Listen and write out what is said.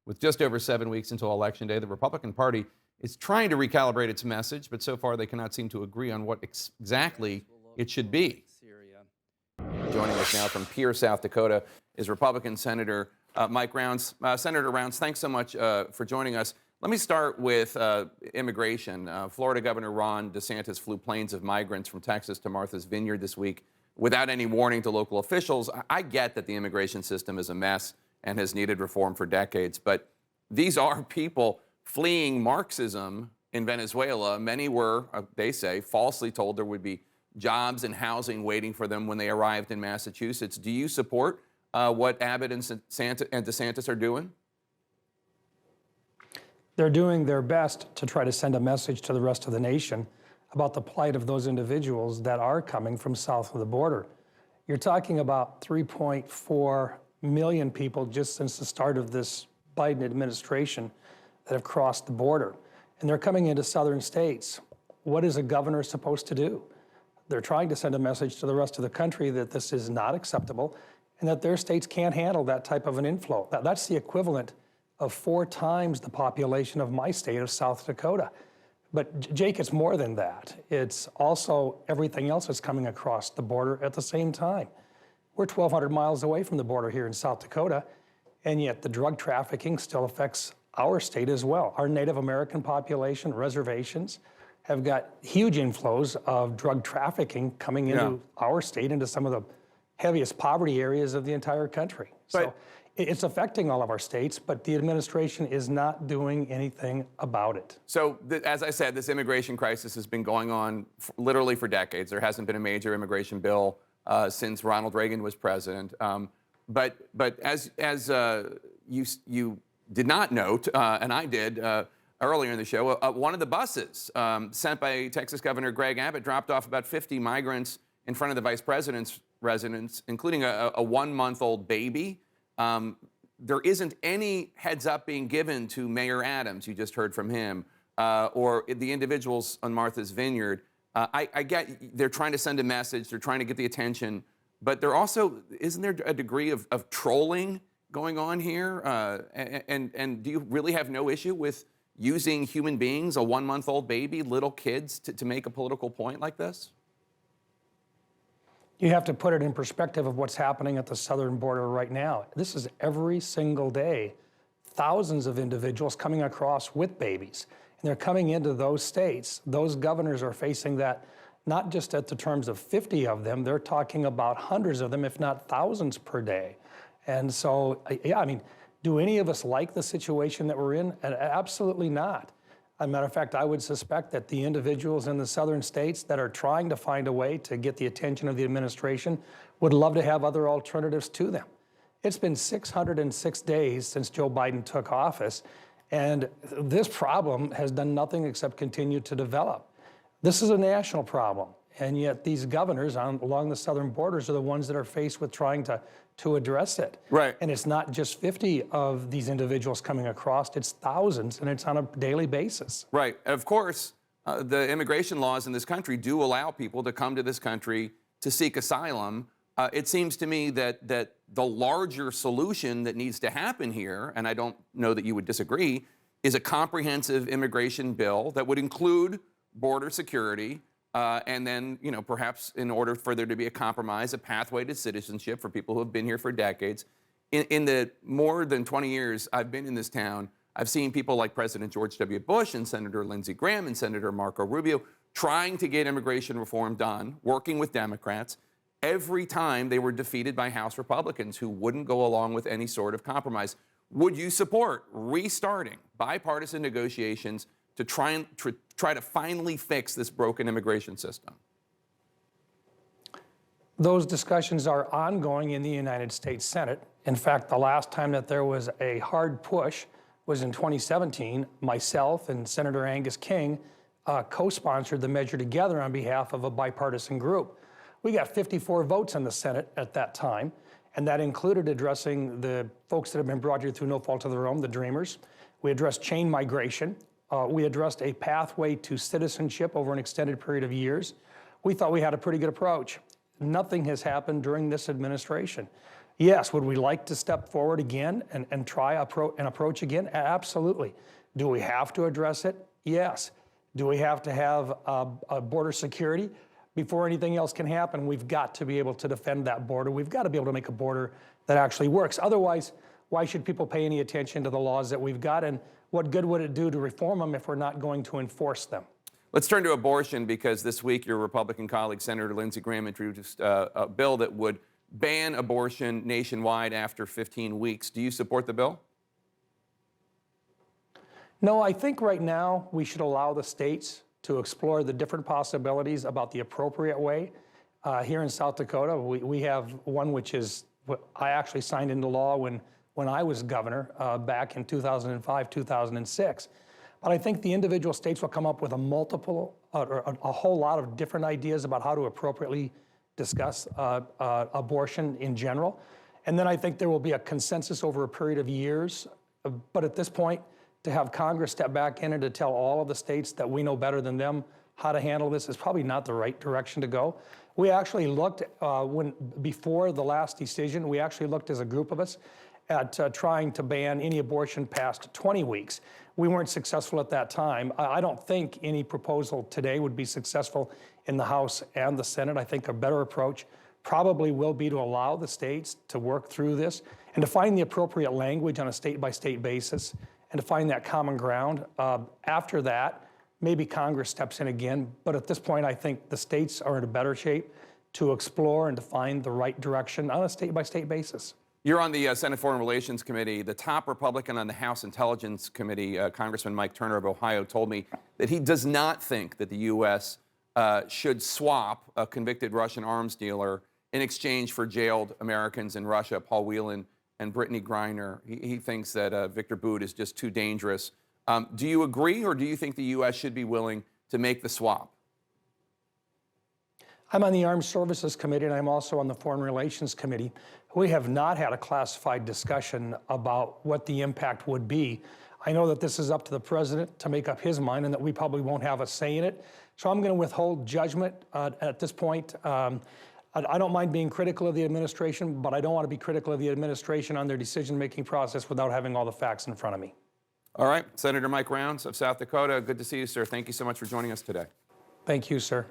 With just over 7 weeks until Election Day, the Republican Party is trying to recalibrate its message, but so far they cannot seem to agree on what exactly it should be. Joining us now from Pierre, South Dakota, is Republican Senator Mike Rounds. Senator Rounds, thanks so much for joining us. Let me start with immigration. Florida Governor Ron DeSantis flew planes of migrants from Texas to Martha's Vineyard this week without any warning to local officials. I get that the immigration system is a mess and has needed reform for decades, but these are people fleeing Marxism in Venezuela. Many were, they say, falsely told there would be jobs and housing waiting for them when they arrived in Massachusetts. Do you support what Abbott and DeSantis are doing? They're doing their best to try to send a message to the rest of the nation about the plight of those individuals that are coming from south of the border. You're talking about 3.4 million people just since the start of this Biden administration that have crossed the border. And they're coming into southern states. What is a governor supposed to do? They're trying to send a message to the rest of the country that this is not acceptable and that their states can't handle that type of an inflow. That's the equivalent of 4 times the population of my state of South Dakota. But Jake, it's more than that. It's also everything else that's coming across the border at the same time. We're 1,200 miles away from the border here in South Dakota, and yet the drug trafficking still affects our state as well. Our Native American population, reservations, have got huge inflows of drug trafficking coming into our state, into some of the heaviest poverty areas of the entire country. So it's affecting all of our states, but the administration is not doing anything about it. So, as I said, this immigration crisis has been going on literally for decades. There hasn't been a major immigration bill since Ronald Reagan was president. But as you did not note, and I did earlier in the show, one of the buses sent by Texas Governor Greg Abbott dropped off about 50 migrants in front of the vice president's residence, including a 1-month-old baby. There isn't any heads up being given to Mayor Adams, you just heard from him, or the individuals on Martha's Vineyard. I get they're trying to send a message, they're trying to get the attention, but there also, isn't there a degree of trolling going on here? And do you really have no issue with using human beings, a 1-month-old baby, little kids, to make a political point like this? You have to put it in perspective of what's happening at the southern border right now. This is every single day, thousands of individuals coming across with babies. And they're coming into those states. Those governors are facing that not just at the terms of 50 of them, they're talking about hundreds of them, if not thousands per day. And so, yeah, I mean, do any of us like the situation that we're in? Absolutely not. As a matter of fact, I would suspect that the individuals in the southern states that are trying to find a way to get the attention of the administration would love to have other alternatives to them. It's been 606 days since Joe Biden took office, and this problem has done nothing except continue to develop. This is a national problem, and yet these governors along the southern borders are the ones that are faced with trying to address it. Right. And it's not just 50 of these individuals coming across, it's thousands, and it's on a daily basis. Right. Of course, the immigration laws in this country do allow people to come to this country to seek asylum. It seems to me that the larger solution that needs to happen here, and I don't know that you would disagree, is a comprehensive immigration bill that would include border security, and then, you know, perhaps in order for there to be a compromise, a pathway to citizenship for people who have been here for decades. In the more than 20 years I've been in this town, I've seen people like President George W. Bush and Senator Lindsey Graham and Senator Marco Rubio trying to get immigration reform done, working with Democrats. Every time they were defeated by House Republicans who wouldn't go along with any sort of compromise. Would you support restarting bipartisan negotiations to try to finally fix this broken immigration system? Those discussions are ongoing in the United States Senate. In fact, the last time that there was a hard push was in 2017. Myself and Senator Angus King co-sponsored the measure together on behalf of a bipartisan group. We got 54 votes in the Senate at that time, and that included addressing the folks that have been brought here through no fault of their own, the Dreamers. We addressed chain migration. We addressed a pathway to citizenship over an extended period of years. We thought we had a pretty good approach. Nothing has happened during this administration. Yes, would we like to step forward again and try an approach again? Absolutely. Do we have to address it? Yes. Do we have to have a border security? Before anything else can happen, we've got to be able to defend that border. We've got to be able to make a border that actually works. Otherwise, why should people pay any attention to the laws that we've got? And what good would it do to reform them if we're not going to enforce them? Let's turn to abortion, because this week your Republican colleague, Senator Lindsey Graham, introduced a bill that would ban abortion nationwide after 15 weeks. Do you support the bill? No, I think right now we should allow the states to explore the different possibilities about the appropriate way. Here in South Dakota, we have one which is what I actually signed into law when I was governor back in 2005, 2006. But I think the individual states will come up with a whole lot of different ideas about how to appropriately discuss abortion in general. And then I think there will be a consensus over a period of years. But at this point, to have Congress step back in and to tell all of the states that we know better than them how to handle this is probably not the right direction to go. We actually looked, before the last decision, we actually looked as a group of us at trying to ban any abortion past 20 weeks. We weren't successful at that time. I don't think any proposal today would be successful in the House and the Senate. I think a better approach probably will be to allow the states to work through this and to find the appropriate language on a state-by-state basis and to find that common ground. After that, maybe Congress steps in again. But at this point, I think the states are in a better shape to explore and to find the right direction on a state-by-state basis. You're on the Senate Foreign Relations Committee. The top Republican on the House Intelligence Committee, Congressman Mike Turner of Ohio, told me that he does not think that the U.S. Should swap a convicted Russian arms dealer in exchange for jailed Americans in Russia, Paul Whelan and Brittany Griner. He thinks that Victor Bout is just too dangerous. Do you agree, or do you think the U.S. should be willing to make the swap? I'm on the Armed Services Committee, and I'm also on the Foreign Relations Committee. We have not had a classified discussion about what the impact would be. I know that this is up to the president to make up his mind and that we probably won't have a say in it. So I'm going to withhold judgment at this point. I don't mind being critical of the administration, but I don't want to be critical of the administration on their decision-making process without having all the facts in front of me. All right. Senator Mike Rounds of South Dakota, good to see you, sir. Thank you so much for joining us today. Thank you, sir.